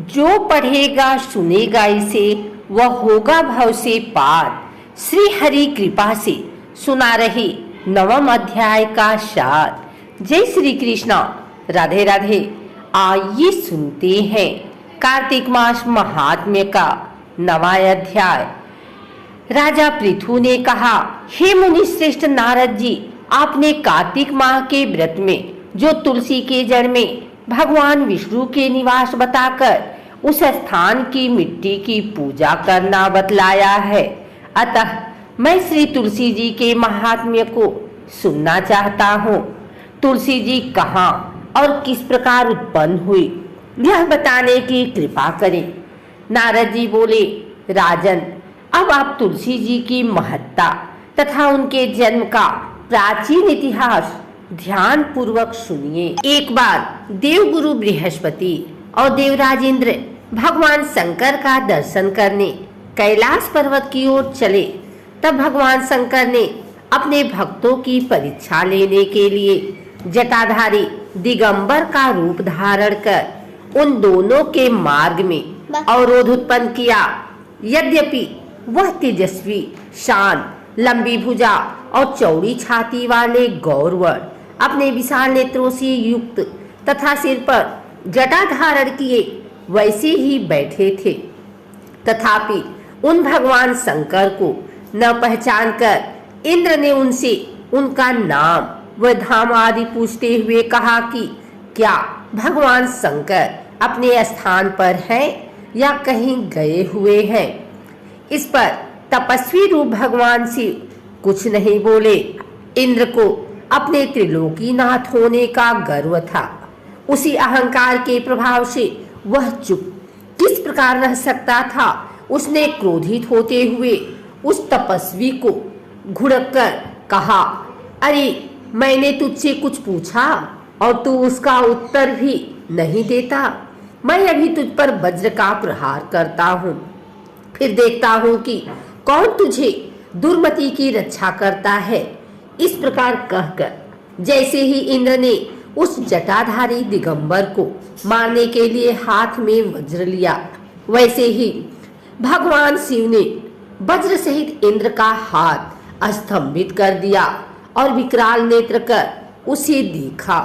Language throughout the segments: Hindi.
जो पढ़ेगा सुनेगा इसे वह होगा भव से पार। श्री हरि कृपा से सुना रहे नवम अध्याय का सार। जय श्री कृष्णा, राधे राधे। आइए सुनते हैं कार्तिक मास महात्म्य का नवा अध्याय। राजा पृथु ने कहा, हे मुनि श्रेष्ठ नारद जी, आपने कार्तिक माह के व्रत में जो तुलसी के जड़ में भगवान विष्णु के निवास बताकर उस स्थान की मिट्टी की पूजा करना बतलाया है। अतः मैं श्री तुलसी जी के महात्म्य को सुनना चाहता हूँ। तुलसी जी कहाँ और किस प्रकार उत्पन्न हुई, यह बताने की कृपा करें। नारद जी बोले, राजन, अब आप तुलसी जी की महत्ता तथा उनके जन्म का प्राचीन इतिहास ध्यान पूर्वक सुनिए। एक बार देवगुरु बृहस्पति और देवराज इंद्र भगवान शंकर का दर्शन करने कैलाश पर्वत की ओर चले। तब भगवान शंकर ने अपने भक्तों की परीक्षा लेने के लिए जटाधारी दिगंबर का रूप धारण कर उन दोनों के मार्ग में अवरोध उत्पन्न किया। यद्यपि वह तेजस्वी, शांत, लंबी भुजा और चौड़ी छाती वाले गौरवर अपने विशाल नेत्रों से युक्त तथा सिर पर जटा धारण किए वैसे ही बैठे थे, तथापि उन भगवान शंकर को न पहचान कर इंद्र ने उनसे उनका नाम व धाम आदि पूछते हुए कहा कि क्या भगवान शंकर अपने स्थान पर हैं या कहीं गए हुए हैं। इस पर तपस्वी रूप भगवान शिव कुछ नहीं बोले। इंद्र को अपने त्रिलोकीनाथ होने का गर्व था। उसी अहंकार के प्रभाव से वह चुप किस प्रकार रह सकता था। उसने क्रोधित होते हुए उस तपस्वी को घुड़क कर कहा, अरे मैंने तुझसे कुछ पूछा और तू उसका उत्तर भी नहीं देता। मैं अभी तुझ पर वज्र का प्रहार करता हूँ, फिर देखता हूँ कि कौन तुझे दुर्मति की रक्षा करता है। इस प्रकार कहकर जैसे ही इंद्र ने उस जटाधारी दिगंबर को मारने के लिए हाथ में वज्र लिया, वैसे ही भगवान शिव ने वज्र सहित इंद्र का हाथ स्तंभित कर दिया और विकराल नेत्र कर उसे देखा।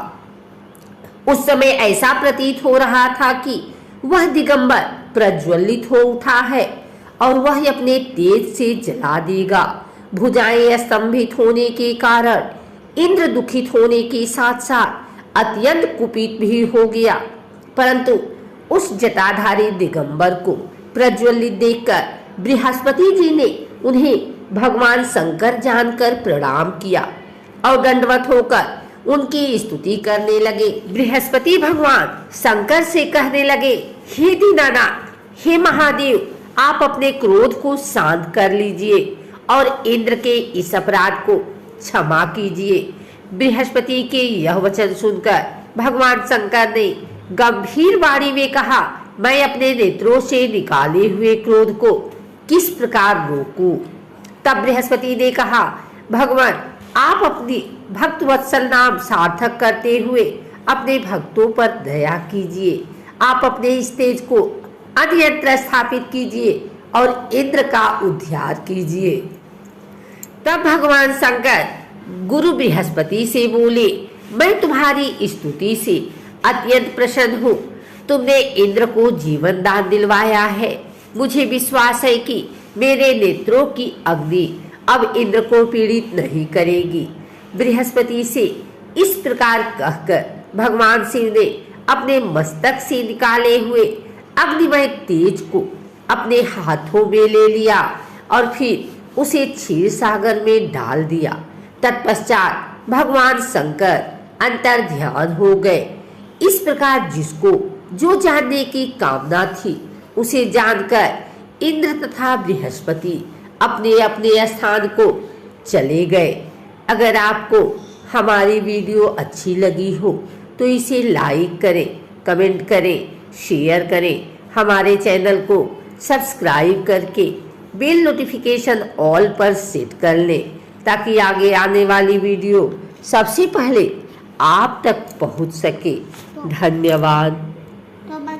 उस समय ऐसा प्रतीत हो रहा था कि वह दिगंबर प्रज्वलित हो उठा है और वह अपने तेज से जला देगा। भुजाएं स्तंभित होने के कारण इंद्र दुखित होने के साथ साथ अत्यंत कुपित भी हो गया, परंतु उस जटाधारी दिगंबर को प्रज्वलित देखकर बृहस्पति जी ने उन्हें भगवान शंकर जानकर प्रणाम किया और दंडवत होकर उनकी स्तुति करने लगे। बृहस्पति भगवान शंकर से कहने लगे, हे दीनानाथ, हे महादेव, आप अपने क्रोध को शांत कर लीजिए और इंद्र के इस अपराध को क्षमा कीजिए। बृहस्पति के यह वचन सुनकर भगवान शंकर ने गंभीर वाणी में कहा, मैं अपने नेत्रों से निकाले हुए क्रोध को किस प्रकार रोकूं। तब बृहस्पति ने कहा, भगवान, आप अपनी भक्त वत्सल नाम सार्थक करते हुए अपने भक्तों पर दया कीजिए। आप अपने इस तेज को अन्यत्र स्थापित कीजिए और इंद्र का उद्धार कीजिए। तब भगवान शंकर गुरु बृहस्पति से बोले, मैं तुम्हारी स्तुति से अत्यंत प्रसन्न हूँ। तुमने इंद्र को जीवन दान दिलवाया है। मुझे विश्वास है कि मेरे नेत्रों की अग्नि अब इंद्र को पीड़ित नहीं करेगी। बृहस्पति से इस प्रकार कहकर भगवान शिव ने अपने मस्तक से निकाले हुए अग्निमय तेज को अपने हाथों में ले लिया और फिर उसे क्षीर सागर में डाल दिया। तत्पश्चात भगवान शंकर अंतर ध्यान हो गए। इस प्रकार जिसको जो जानने की कामना थी उसे जानकर इंद्र तथा बृहस्पति अपने अपने स्थान को चले गए। अगर आपको हमारी वीडियो अच्छी लगी हो तो इसे लाइक करें, कमेंट करें, शेयर करें। हमारे चैनल को सब्सक्राइब करके बेल नोटिफिकेशन ऑल पर सेट कर लें ताकि आगे आने वाली वीडियो सबसे पहले आप तक पहुंच सके। धन्यवाद।